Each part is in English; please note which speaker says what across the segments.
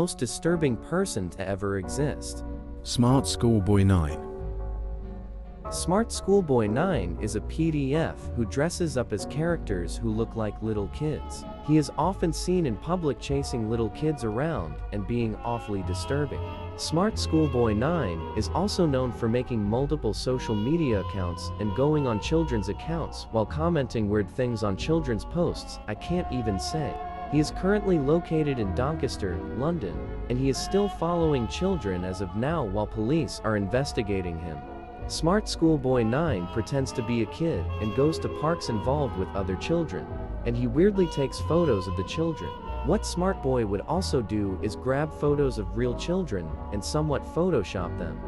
Speaker 1: most disturbing person to ever exist.
Speaker 2: Smart Schoolboy 9.
Speaker 1: Smart Schoolboy 9 is a PDF who dresses up as characters who look like little kids. He is often seen in public chasing little kids around and being awfully disturbing. Smart Schoolboy 9 is also known for making multiple social media accounts and going on children's accounts while commenting weird things on children's posts I can't even say. He is currently located in Doncaster, London, and he is still following children as of now while police are investigating him. Smart Schoolboy 9 pretends to be a kid and goes to parks involved with other children, and he weirdly takes photos of the children. What Smart Boy would also do is grab photos of real children and somewhat Photoshop them,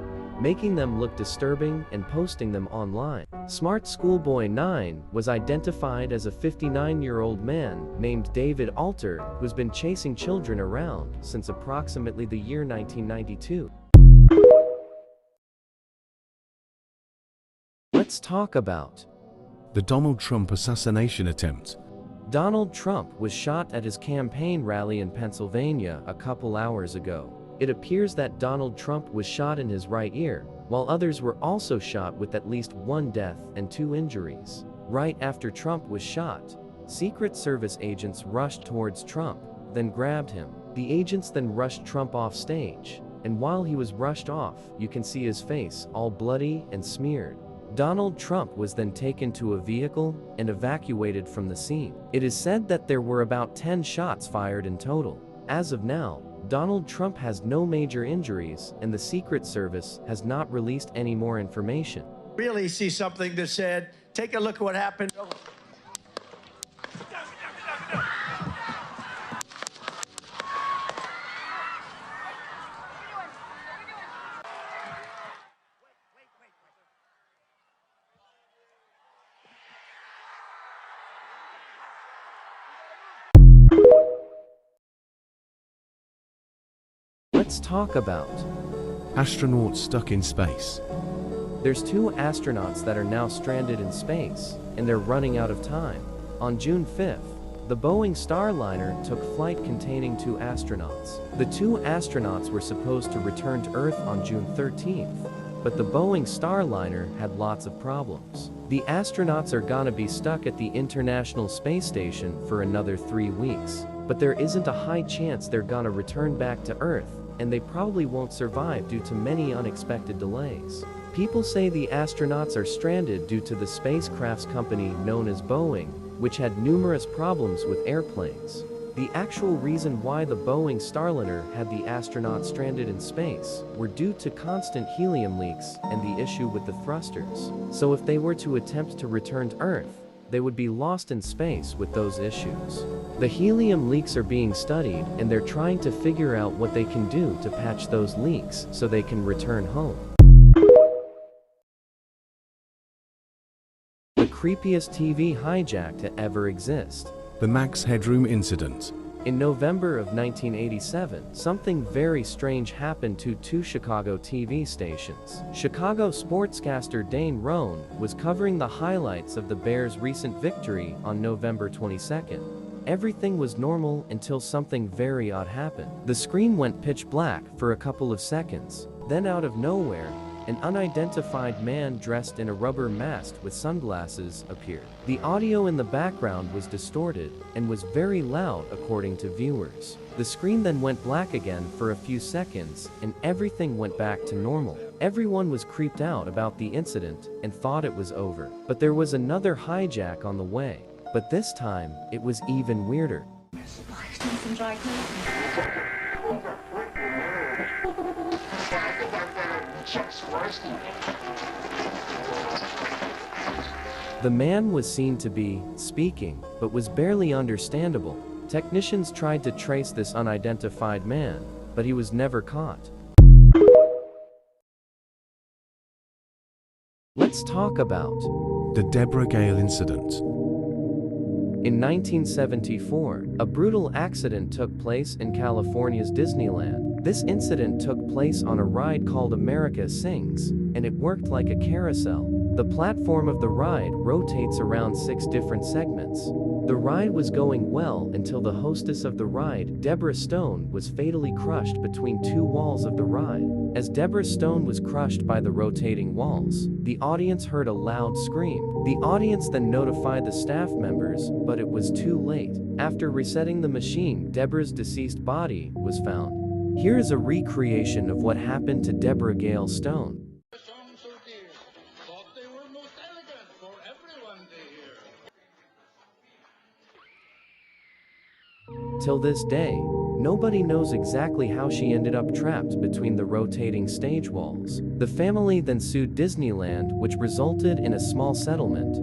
Speaker 1: making them look disturbing and posting them online. Smart Schoolboy 9 was identified as a 59-year-old man named David Alter who's been chasing children around since approximately the year 1992. Let's talk about
Speaker 2: the Donald Trump assassination attempt.
Speaker 1: Donald Trump was shot at his campaign rally in Pennsylvania a couple hours ago. It appears that Donald Trump was shot in his right ear, while others were also shot with at least 1 death and 2 injuries. Right after Trump was shot, Secret Service agents rushed towards Trump, then grabbed him. The agents then rushed Trump off stage, and while he was rushed off, you can see his face all bloody and smeared. Donald Trump was then taken to a vehicle and evacuated from the scene. It is said that there were about 10 shots fired in total. As of now, Donald Trump has no major injuries, and the Secret Service has not released any more information.
Speaker 3: Really see something that said, take a look at what happened.
Speaker 1: Let's talk about
Speaker 2: astronauts stuck in space.
Speaker 1: There's 2 astronauts that are now stranded in space, and they're running out of time. On June 5th, the Boeing Starliner took flight containing 2 astronauts. The 2 astronauts were supposed to return to Earth on June 13th, but the Boeing Starliner had lots of problems. The astronauts are gonna be stuck at the International Space Station for another 3 weeks, but there isn't a high chance they're gonna return back to Earth, and they probably won't survive due to many unexpected delays. People say the astronauts are stranded due to the spacecraft's company known as Boeing, which had numerous problems with airplanes. The actual reason why the Boeing Starliner had the astronauts stranded in space were due to constant helium leaks and the issue with the thrusters. So if they were to attempt to return to Earth, they would be lost in space with those issues. The helium leaks are being studied, and they're trying to figure out what they can do to patch those leaks so they can return home. The creepiest TV hijack to ever exist.
Speaker 2: The Max Headroom incident.
Speaker 1: In November of 1987, something very strange happened to 2 Chicago TV stations. Chicago sportscaster Dane Roan was covering the highlights of the Bears' recent victory on November 22nd. Everything was normal until something very odd happened. The screen went pitch black for a couple of seconds. Then out of nowhere, an unidentified man dressed in a rubber mask with sunglasses appeared. The audio in the background was distorted and was very loud according to viewers. The screen then went black again for a few seconds and everything went back to normal. Everyone was creeped out about the incident and thought it was over. But there was another hijack on the way. But this time, it was even weirder. The man was seen to be speaking, but was barely understandable. Technicians tried to trace this unidentified man, but he was never caught. Let's talk about
Speaker 2: the Deborah Gale incident.
Speaker 1: In 1974, a brutal accident took place in California's Disneyland. This incident took place on a ride called America Sings, and it worked like a carousel. The platform of the ride rotates around 6 different segments. The ride was going well until the hostess of the ride, Deborah Stone, was fatally crushed between 2 walls of the ride. As Deborah Stone was crushed by the rotating walls, the audience heard a loud scream. The audience then notified the staff members, but it was too late. After resetting the machine, Deborah's deceased body was found. Here is a recreation of what happened to Deborah Gale Stone. Till this day, nobody knows exactly how she ended up trapped between the rotating stage walls. The family then sued Disneyland, which resulted in a small settlement.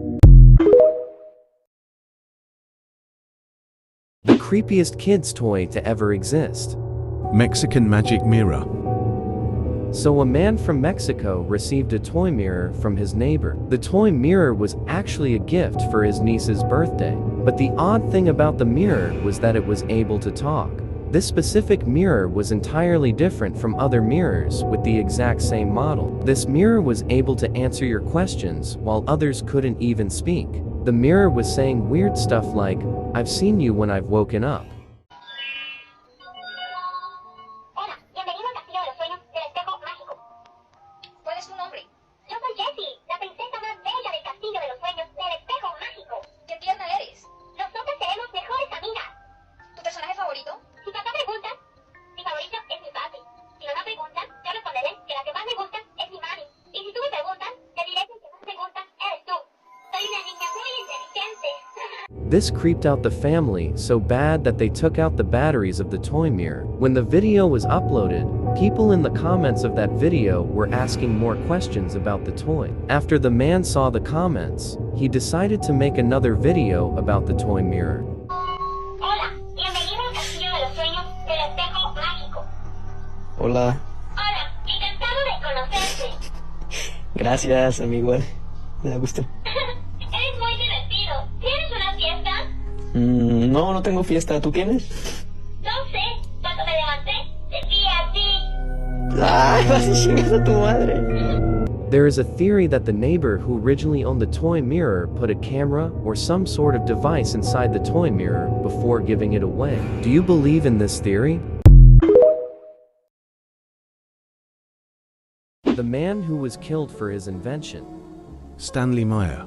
Speaker 1: The creepiest kid's toy to ever exist.
Speaker 2: Mexican magic mirror.
Speaker 1: So a man from Mexico received a toy mirror from his neighbor. The toy mirror was actually a gift for his niece's birthday. But the odd thing about the mirror was that it was able to talk. This specific mirror was entirely different from other mirrors with the exact same model. This mirror was able to answer your questions while others couldn't even speak. The mirror was saying weird stuff like, "I've seen you when I've woken up." This creeped out the family so bad that they took out the batteries of the toy mirror. When the video was uploaded, people in the comments of that video were asking more questions about the toy. After the man saw the comments, he decided to make another video about the toy mirror.
Speaker 4: Hola, bienvenido al castillo de los sueños del espejo mágico.
Speaker 5: Hola.
Speaker 4: Hola, encantado de conocerte.
Speaker 5: Gracias, amigo. Me da gusto.
Speaker 4: Eres muy divertido. ¿Tienes una fiesta?
Speaker 5: No, no tengo fiesta. ¿Tú tienes?
Speaker 4: No sé. Cuando me levanté, te vi a ti.
Speaker 5: ¡Ay, vas y chingas a tu madre!
Speaker 1: There is a theory that the neighbor who originally owned the toy mirror put a camera or some sort of device inside the toy mirror before giving it away. Do you believe in this theory? The man who was killed for his invention.
Speaker 2: Stanley Meyer.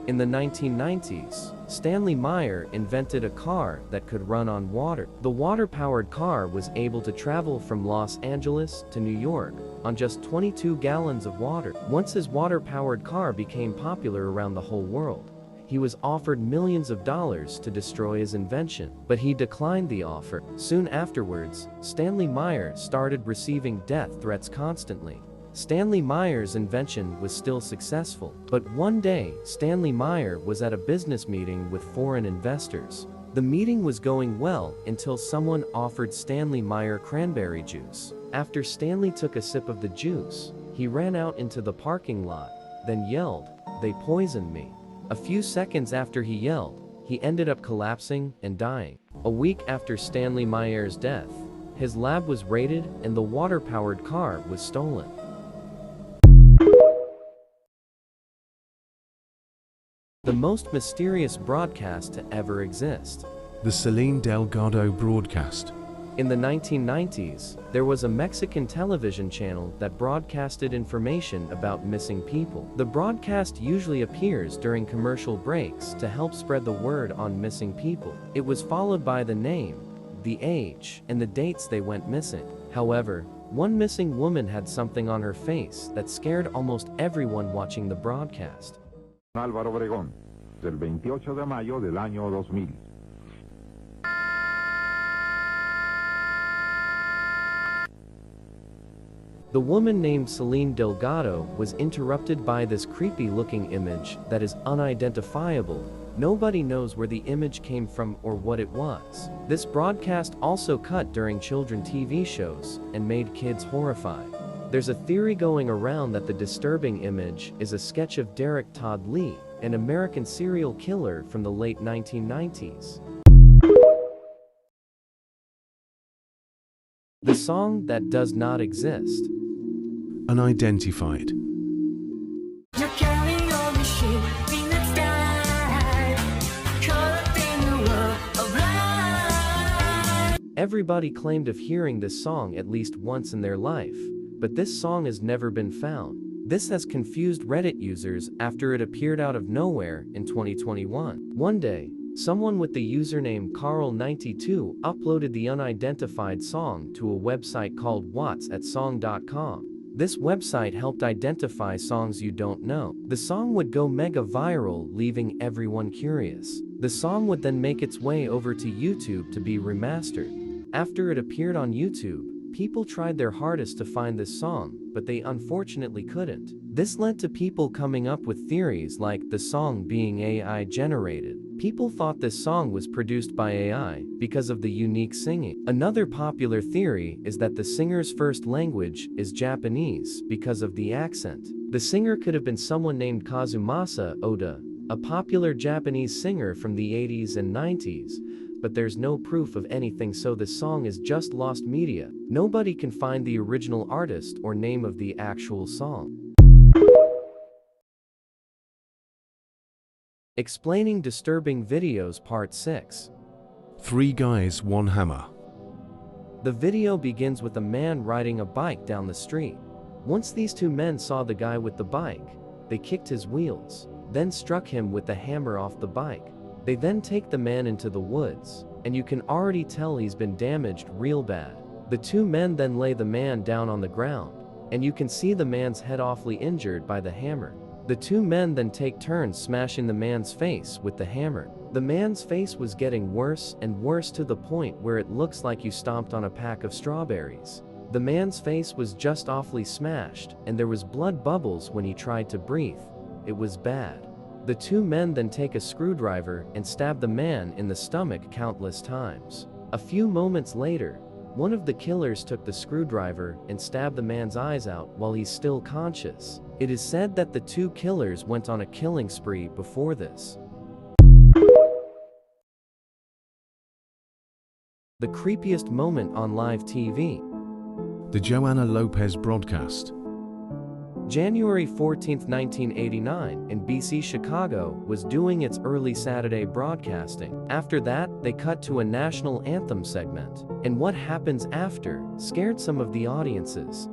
Speaker 1: In the 1990s, Stanley Meyer invented a car that could run on water. The water-powered car was able to travel from Los Angeles to New York on just 22 gallons of water. Once his water-powered car became popular around the whole world, he was offered millions of dollars to destroy his invention, but he declined the offer. Soon afterwards, Stanley Meyer started receiving death threats constantly. Stanley Meyer's invention was still successful, but one day, Stanley Meyer was at a business meeting with foreign investors. The meeting was going well until someone offered Stanley Meyer cranberry juice. After Stanley took a sip of the juice, he ran out into the parking lot, then yelled, "They poisoned me." A few seconds after he yelled, he ended up collapsing and dying. A week after Stanley Meyer's death, his lab was raided and the water-powered car was stolen. The most mysterious broadcast to ever exist.
Speaker 2: The Selene Delgado broadcast.
Speaker 1: In the 1990s, there was a Mexican television channel that broadcasted information about missing people. The broadcast usually appears during commercial breaks to help spread the word on missing people. It was followed by the name, the age, and the dates they went missing. However, one missing woman had something on her face that scared almost everyone watching the broadcast.
Speaker 6: Álvaro Obregón, del 28 de mayo del año 2000.
Speaker 1: The woman named Selene Delgado was interrupted by this creepy-looking image that is unidentifiable. Nobody knows where the image came from or what it was. This broadcast also cut during children TV shows and made kids horrified. There's a theory going around that the disturbing image is a sketch of Derek Todd Lee, an American serial killer from the late 1990s. The song that does not exist.
Speaker 2: Unidentified.
Speaker 7: You're carrying on the ship in the sky, caught up in the world of light.
Speaker 1: Everybody claimed of hearing this song at least once in their life, but this song has never been found. This has confused Reddit users after it appeared out of nowhere in 2021. One day, someone with the username Carl92 uploaded the unidentified song to a website called whatsatsong.com. This website helped identify songs you don't know. The song would go mega viral, leaving everyone curious. The song would then make its way over to YouTube to be remastered. After it appeared on YouTube, people tried their hardest to find this song, but they unfortunately couldn't. This led to people coming up with theories like the song being AI generated. People thought this song was produced by AI because of the unique singing. Another popular theory is that the singer's first language is Japanese because of the accent. The singer could have been someone named Kazumasa Oda, a popular Japanese singer from the 80s and 90s, but there's no proof of anything, so this song is just lost media. Nobody can find the original artist or name of the actual song. Explaining disturbing videos Part 6.
Speaker 2: 3 guys, 1 hammer.
Speaker 1: The video begins with a man riding a bike down the street. Once these two men saw the guy with the bike, they kicked his wheels, then struck him with the hammer off the bike. They then take the man into the woods, and you can already tell he's been damaged real bad. The two men then lay the man down on the ground, and you can see the man's head awfully injured by the hammer. The two men then take turns smashing the man's face with the hammer. The man's face was getting worse and worse to the point where it looks like you stomped on a pack of strawberries. The man's face was just awfully smashed, and there was blood bubbles when he tried to breathe. It was bad. The two men then take a screwdriver and stab the man in the stomach countless times. A few moments later, one of the killers took the screwdriver and stabbed the man's eyes out while he's still conscious. It is said that the two killers went on a killing spree before this. The creepiest moment on live TV.
Speaker 2: The Joanna Lopez broadcast.
Speaker 1: January 14, 1989, in BC Chicago, was doing its early Saturday broadcasting. After that, they cut to a national anthem segment. And what happens after scared some of the audiences.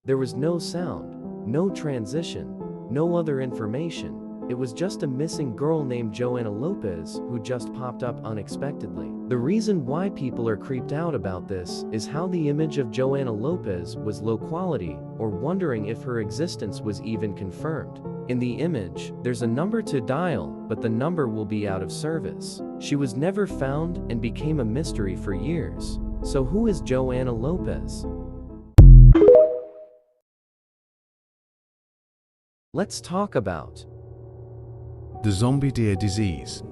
Speaker 1: There was no sound, no transition, no other information. It was just a missing girl named Joanna Lopez who just popped up unexpectedly. The reason why people are creeped out about this is how the image of Joanna Lopez was low quality, or wondering if her existence was even confirmed. In the image, there's a number to dial, but the number will be out of service. She was never found and became a mystery for years. So who is Joanna Lopez? Let's talk about
Speaker 2: the zombie deer disease.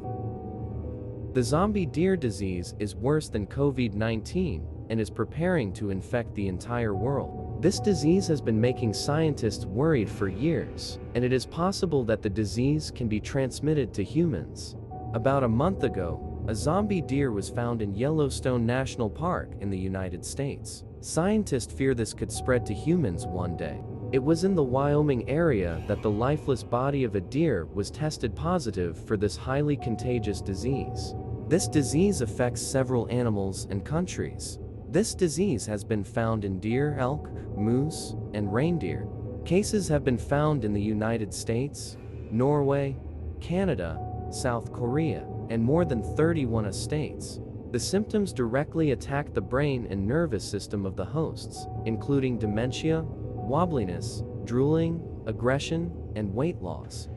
Speaker 1: The zombie deer disease is worse than COVID-19 and is preparing to infect the entire world. This disease has been making scientists worried for years, and it is possible that the disease can be transmitted to humans. About a month ago, a zombie deer was found in Yellowstone National Park in the United States. Scientists fear this could spread to humans one day. It was in the Wyoming area that the lifeless body of a deer was tested positive for this highly contagious disease. This disease affects several animals and countries. This disease has been found in deer, elk, moose, and reindeer. Cases have been found in the United States, Norway, Canada, South Korea, and more than 31 states. The symptoms directly attack the brain and nervous system of the hosts, including dementia, wobbliness, drooling, aggression, and weight loss.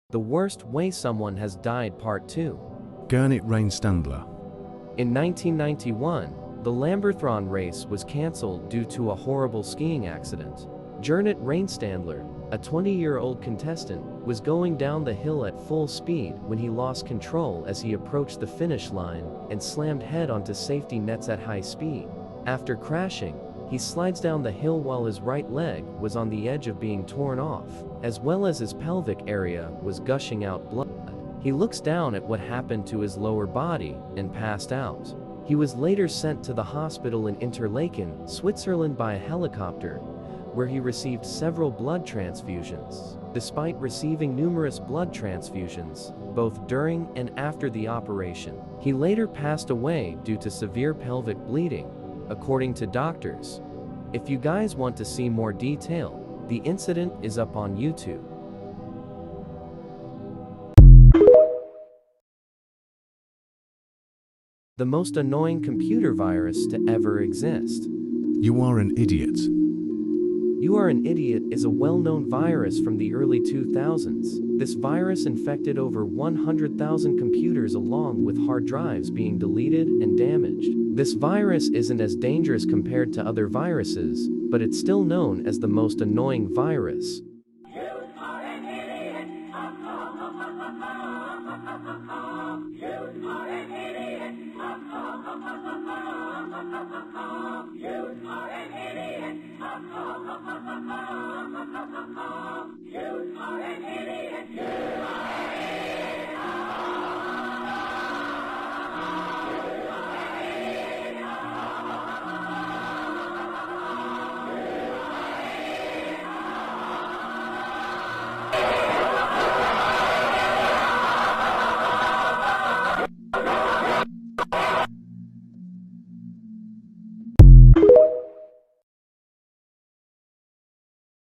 Speaker 1: The worst way someone has died, Part 2.
Speaker 2: Gernot Reinstandler.
Speaker 1: In 1991, the Lamberthron race was cancelled due to a horrible skiing accident. Gernot Reinstandler, a 20-year-old contestant, was going down the hill at full speed when he lost control as he approached the finish line and slammed head onto safety nets at high speed. After crashing, he slides down the hill while his right leg was on the edge of being torn off, as well as his pelvic area was gushing out blood. He looks down at what happened to his lower body and passed out. He was later sent to the hospital in Interlaken, Switzerland by a helicopter, where he received several blood transfusions. Despite receiving numerous blood transfusions, both during and after the operation, he later passed away due to severe pelvic bleeding, according to doctors. If you guys want to see more detail, the incident is up on YouTube. The most annoying computer virus to ever exist.
Speaker 2: You are an idiot.
Speaker 1: You Are an Idiot is a well-known virus from the early 2000s. This virus infected over 100,000 computers along with hard drives being deleted and damaged. This virus isn't as dangerous compared to other viruses, but it's still known as the most annoying virus.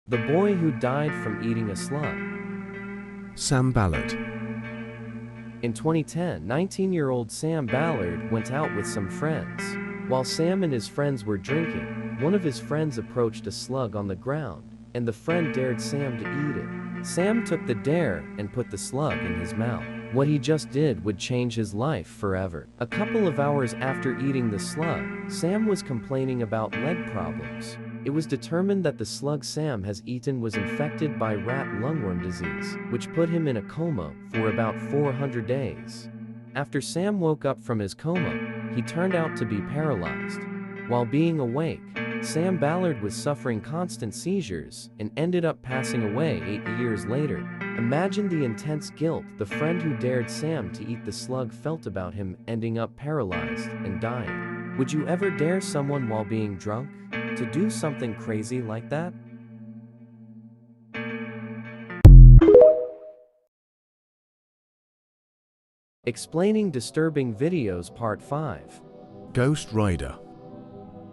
Speaker 1: The boy who died from eating a slug.
Speaker 2: Sam Ballard.
Speaker 1: In 2010, 19-year-old Sam Ballard went out with some friends. While Sam and his friends were drinking, one of his friends approached a slug on the ground, and the friend dared Sam to eat it. Sam took the dare and put the slug in his mouth. What he just did would change his life forever. A couple of hours after eating the slug, Sam was complaining about leg problems. It was determined that the slug Sam has eaten was infected by rat lungworm disease, which put him in a coma for about 400 days. After Sam woke up from his coma, he turned out to be paralyzed. While being awake, Sam Ballard was suffering constant seizures and ended up passing away 8 years later. Imagine the intense guilt the friend who dared Sam to eat the slug felt about him ending up paralyzed and dying. Would you ever dare someone while being drunk to do something crazy like that? Explaining disturbing videos Part 5.
Speaker 2: Ghost Rider.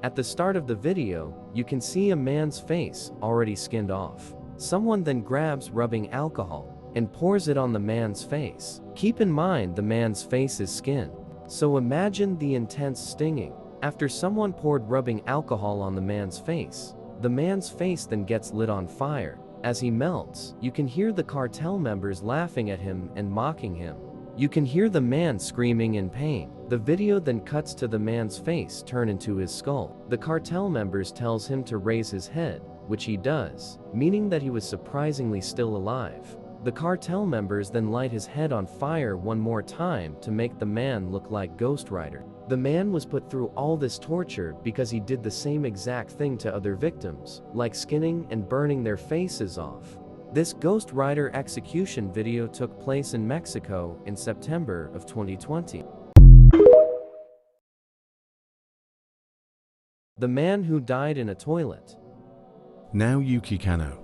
Speaker 1: At the start of the video, you can see a man's face already skinned off. Someone then grabs rubbing alcohol and pours it on the man's face. Keep in mind the man's face is skinned, so imagine the intense stinging. After someone poured rubbing alcohol on the man's face then gets lit on fire. As he melts, you can hear the cartel members laughing at him and mocking him. You can hear the man screaming in pain. The video then cuts to the man's face turn into his skull. The cartel members tells him to raise his head, which he does, meaning that he was surprisingly still alive. The cartel members then light his head on fire one more time to make the man look like Ghost Rider. The man was put through all this torture because he did the same exact thing to other victims, like skinning and burning their faces off. This Ghost Rider execution video took place in Mexico in September of 2020. The man who died in a toilet.
Speaker 2: Naoyuki Kano.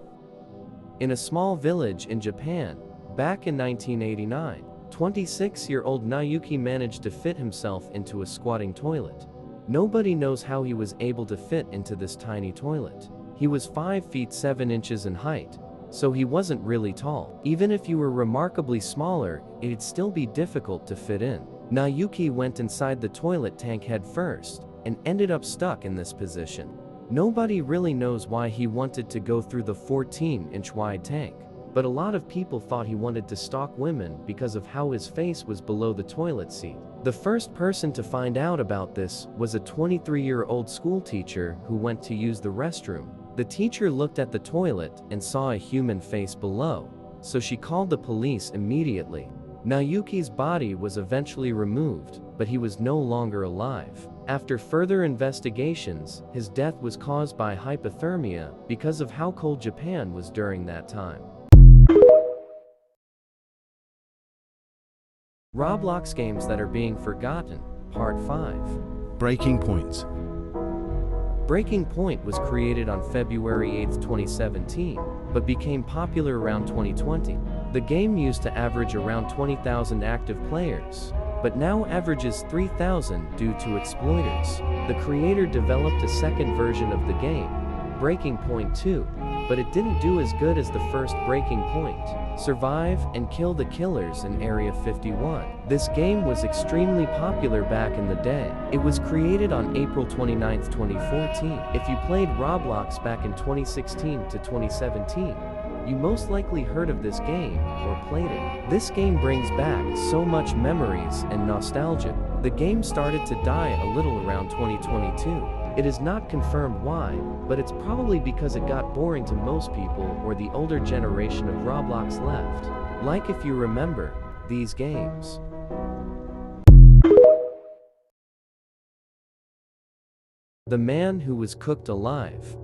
Speaker 1: In a small village in Japan, back in 1989, 26-year-old Naoyuki managed to fit himself into a squatting toilet. Nobody knows how he was able to fit into this tiny toilet. He was 5 feet 7 inches in height, so he wasn't really tall. Even if you were remarkably smaller, it'd still be difficult to fit in. Naoyuki went inside the toilet tank head first, and ended up stuck in this position. Nobody really knows why he wanted to go through the 14-inch wide tank, but a lot of people thought he wanted to stalk women because of how his face was below the toilet seat. The first person to find out about this was a 23-year-old school teacher who went to use the restroom. The teacher looked at the toilet and saw a human face below, so she called the police immediately. Naoki's body was eventually removed, but he was no longer alive. After further investigations, his death was caused by hypothermia because of how cold Japan was during that time. Roblox games that are being forgotten, Part 5.
Speaker 2: Breaking Point.
Speaker 1: Breaking Point was created on February 8, 2017, but became popular around 2020. The game used to average around 20,000 active players, but now averages 3,000 due to exploiters. The creator developed a second version of the game, Breaking Point 2, but it didn't do as good as the first Breaking Point. Survive and kill the killers in Area 51. This game was extremely popular back in the day. It was created on April 29, 2014. If you played Roblox back in 2016 to 2017, you most likely heard of this game or played it. This game brings back so much memories and nostalgia. The game started to die a little around 2022. It is not confirmed why, but it's probably because it got boring to most people or the older generation of Roblox left. Like if you remember these games. The man who was cooked alive.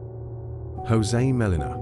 Speaker 2: Jose Melina.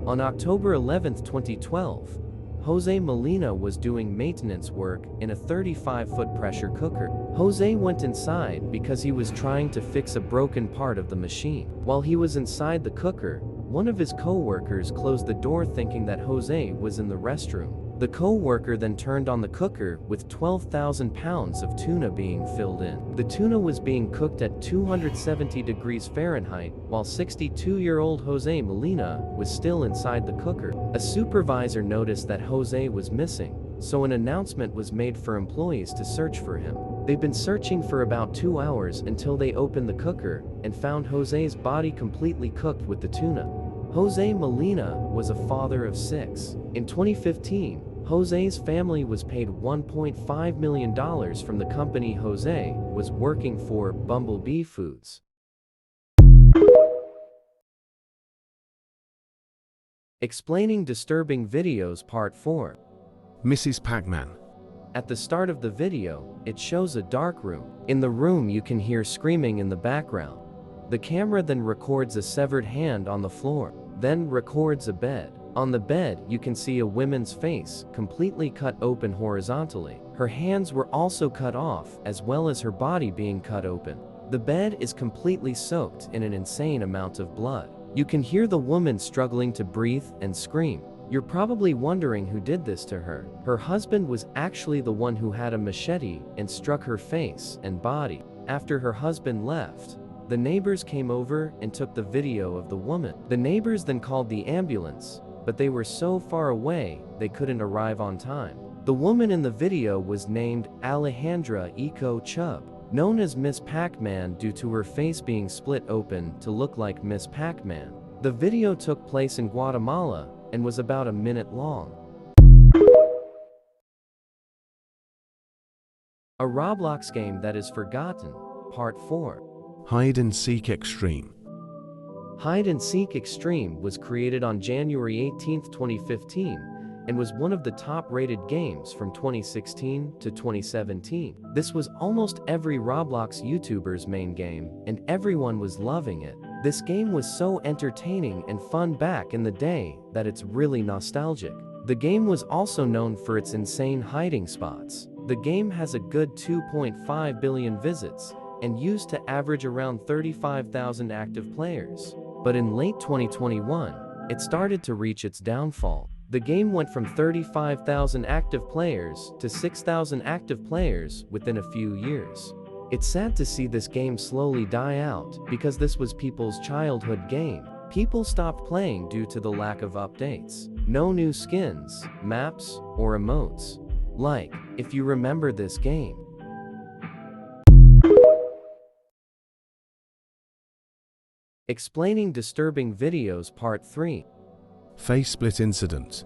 Speaker 1: On October 11, 2012, Jose Molina was doing maintenance work in a 35-foot pressure cooker. Jose went inside because he was trying to fix a broken part of the machine. While he was inside the cooker, one of his co-workers closed the door thinking that Jose was in the restroom. The co-worker then turned on the cooker with 12,000 pounds of tuna being filled in. The tuna was being cooked at 270 degrees Fahrenheit, while 62-year-old Jose Molina was still inside the cooker. A supervisor noticed that Jose was missing, so an announcement was made for employees to search for him. They've been searching for about 2 hours until they opened the cooker and found Jose's body completely cooked with the tuna. Jose Molina was a father of 6. In 2015, Jose's family was paid $1.5 million from the company Jose was working for, Bumblebee Foods. Explaining disturbing videos Part 4.
Speaker 2: Mrs. Pac-Man.
Speaker 1: At the start of the video, it shows a dark room. In the room you can hear screaming in the background. The camera then records a severed hand on the floor, then records a bed. On the bed you can see a woman's face completely cut open horizontally. Her hands were also cut off, as well as her body being cut open. The bed is completely soaked in an insane amount of blood. You can hear the woman struggling to breathe and scream. You're probably wondering who did this to her. Her husband was actually the one who had a machete and struck her face and body. After her husband left, the neighbors came over and took the video of the woman. The neighbors then called the ambulance, but they were so far away they couldn't arrive on time. The woman in the video was named Alejandra Eco Chubb, known as Miss Pac-Man due to her face being split open to look like Miss Pac-Man. The video took place in Guatemala and was about a minute long. A Roblox game that is forgotten, Part 4.
Speaker 2: Hide and Seek Extreme.
Speaker 1: Hide and Seek Extreme was created on January 18, 2015, and was one of the top-rated games from 2016 to 2017. This was almost every Roblox YouTuber's main game, and everyone was loving it. This game was so entertaining and fun back in the day that it's really nostalgic. The game was also known for its insane hiding spots. The game has a good 2.5 billion visits, and used to average around 35,000 active players. But in late 2021, it started to reach its downfall. The game went from 35,000 active players to 6,000 active players within a few years. It's sad to see this game slowly die out, because this was people's childhood game. People stopped playing due to the lack of updates. No new skins, maps, or emotes. Like, if you remember this game. Explaining disturbing videos Part 3.
Speaker 2: Face Split Incident.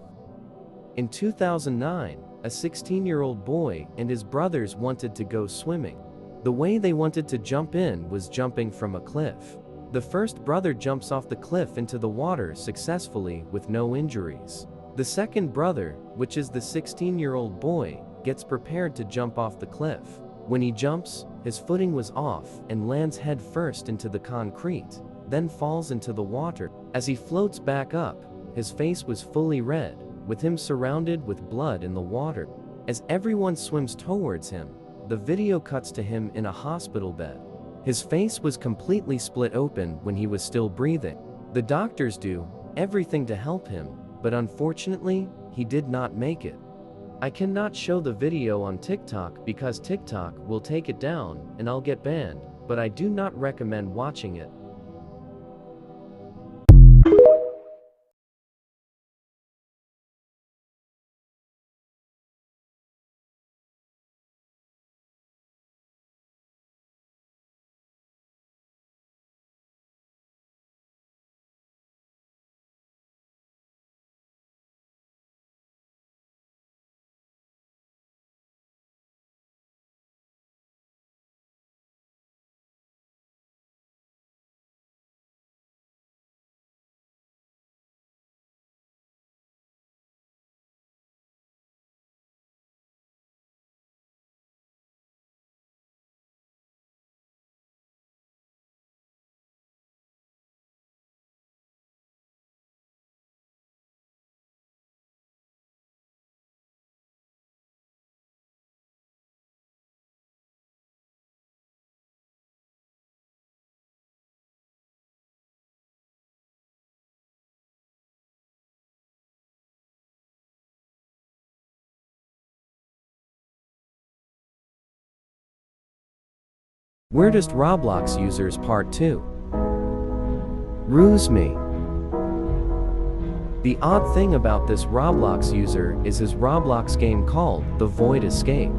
Speaker 1: In 2009, a 16-year-old boy and his brothers wanted to go swimming. The way they wanted to jump in was jumping from a cliff. The first brother jumps off the cliff into the water successfully with no injuries. The second brother, which is the 16-year-old boy, gets prepared to jump off the cliff. When he jumps, his footing was off and lands head first into the concrete, then falls into the water. As he floats back up, his face was fully red, with him surrounded with blood in the water. As everyone swims towards him, the video cuts to him in a hospital bed. His face was completely split open when he was still breathing. The doctors do everything to help him, but unfortunately, he did not make it. I cannot show the video on TikTok because TikTok will take it down and I'll get banned, but I do not recommend watching it. Weirdest Roblox Users Part 2. Ruse Me. The odd thing about this Roblox user is his Roblox game called The Void Escape.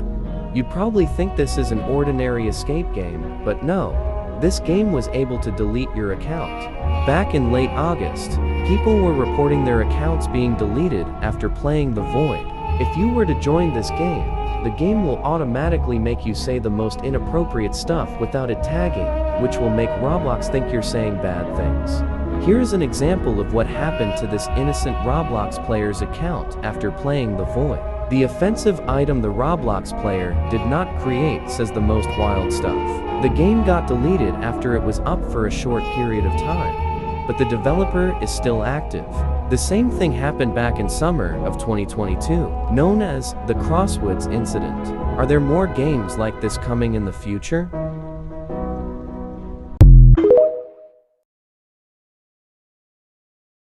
Speaker 1: You'd probably think this is an ordinary escape game, but no. This game was able to delete your account. Back in late August, people were reporting their accounts being deleted after playing The Void. If you were to join this game, the game will automatically make you say the most inappropriate stuff without it tagging, which will make Roblox think you're saying bad things. Here's an example of what happened to this innocent Roblox player's account after playing The Void. The offensive item the Roblox player did not create says the most wild stuff. The game got deleted after it was up for a short period of time, but the developer is still active. The same thing happened back in summer of 2022, known as the Crosswoods Incident. Are there more games like this coming in the future?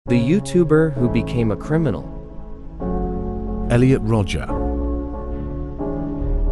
Speaker 1: The YouTuber who became a criminal.
Speaker 2: Elliot Roger.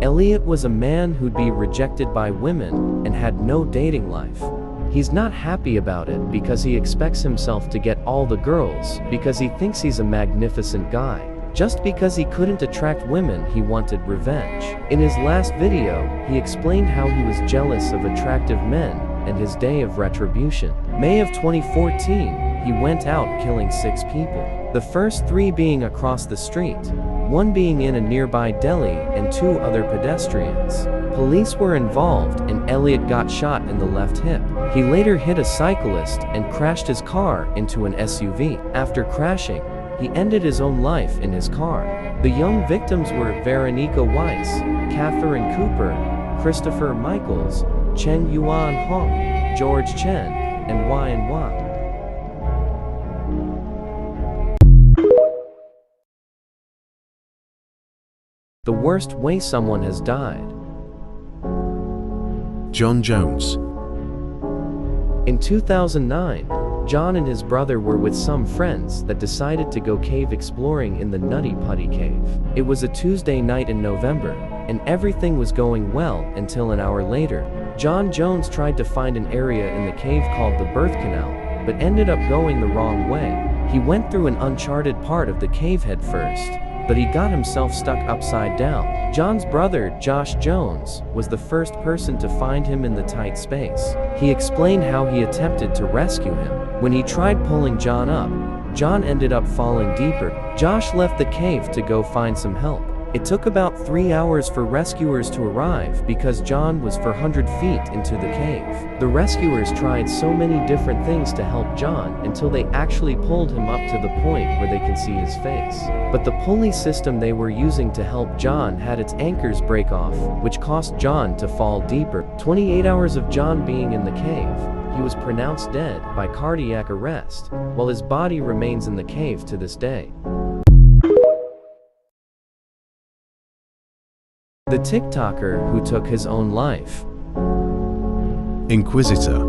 Speaker 1: Elliot was a man who'd be rejected by women and had no dating life. He's not happy about it because he expects himself to get all the girls because he thinks he's a magnificent guy. Just because he couldn't attract women, he wanted revenge. In his last video, he explained how he was jealous of attractive men and his day of retribution. May of 2014, he went out killing 6 people. The first 3 being across the street, 1 being in a nearby deli and 2 other pedestrians. Police were involved and Elliot got shot in the left hip. He later hit a cyclist and crashed his car into an SUV. After crashing, he ended his own life in his car. The young victims were Veronica Weiss, Catherine Cooper, Christopher Michaels, Chen Yuan Hong, George Chen, and Wyan Wang. The worst way someone has died.
Speaker 2: John Jones.
Speaker 1: In 2009, John and his brother were with some friends that decided to go cave exploring in the Nutty Putty cave. It was a Tuesday night in November, and everything was going well until an hour later. John Jones tried to find an area in the cave called the Birth Canal, but ended up going the wrong way. He went through an uncharted part of the cave head first, but he got himself stuck upside down. John's brother, Josh Jones, was the first person to find him in the tight space. He explained how he attempted to rescue him. When he tried pulling John up, John ended up falling deeper. Josh left the cave to go find some help. It took about 3 hours for rescuers to arrive because John was 400 feet into the cave. The rescuers tried so many different things to help John until they actually pulled him up to the point where they can see his face. But the pulley system they were using to help John had its anchors break off, which caused John to fall deeper. 28 hours of John being in the cave, he was pronounced dead by cardiac arrest, while his body remains in the cave to this day. The TikToker who took his own life.
Speaker 2: Inquisitor.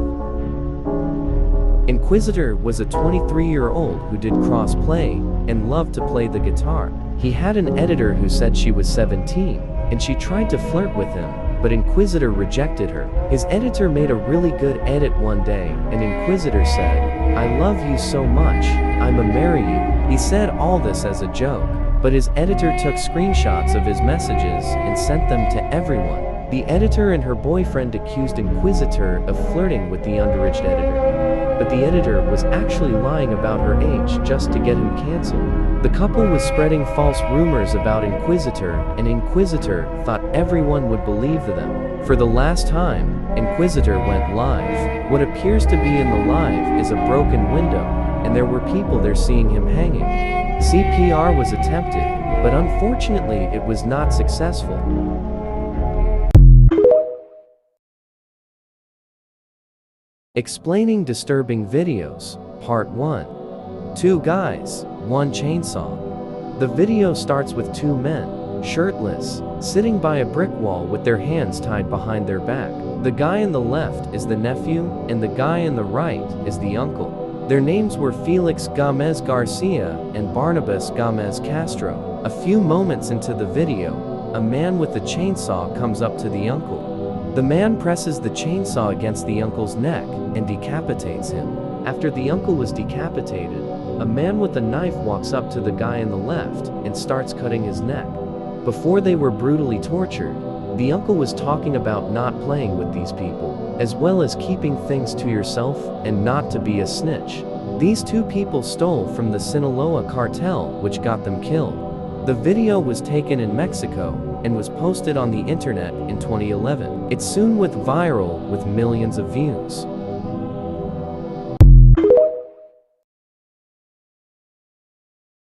Speaker 1: Inquisitor was a 23-year-old who did cross-play and loved to play the guitar. He had an editor who said she was 17, and she tried to flirt with him, but Inquisitor rejected her. His editor made a really good edit one day, and Inquisitor said, "I love you so much, I'ma marry you." He said all this as a joke, but his editor took screenshots of his messages and sent them to everyone. The editor and her boyfriend accused Inquisitor of flirting with the underage editor, but the editor was actually lying about her age just to get him canceled. The couple was spreading false rumors about Inquisitor, and Inquisitor thought everyone would believe them. For the last time, Inquisitor went live. What appears to be in the live is a broken window, and there were people there seeing him hanging. CPR was attempted, but unfortunately it was not successful. Explaining disturbing videos, Part 1. 2 guys, 1 chainsaw. The video starts with 2 men, shirtless, sitting by a brick wall with their hands tied behind their back. The guy on the left is the nephew, and the guy on the right is the uncle. Their names were Felix Gomez Garcia and Barnabas Gomez Castro. A few moments into the video, a man with a chainsaw comes up to the uncle. The man presses the chainsaw against the uncle's neck and decapitates him. After the uncle was decapitated, a man with a knife walks up to the guy on the left and starts cutting his neck. Before they were brutally tortured, the uncle was talking about not playing with these people, as well as keeping things to yourself and not to be a snitch. These 2 people stole from the Sinaloa cartel, which got them killed. The video was taken in Mexico and was posted on the internet in 2011. It soon went viral with millions of views.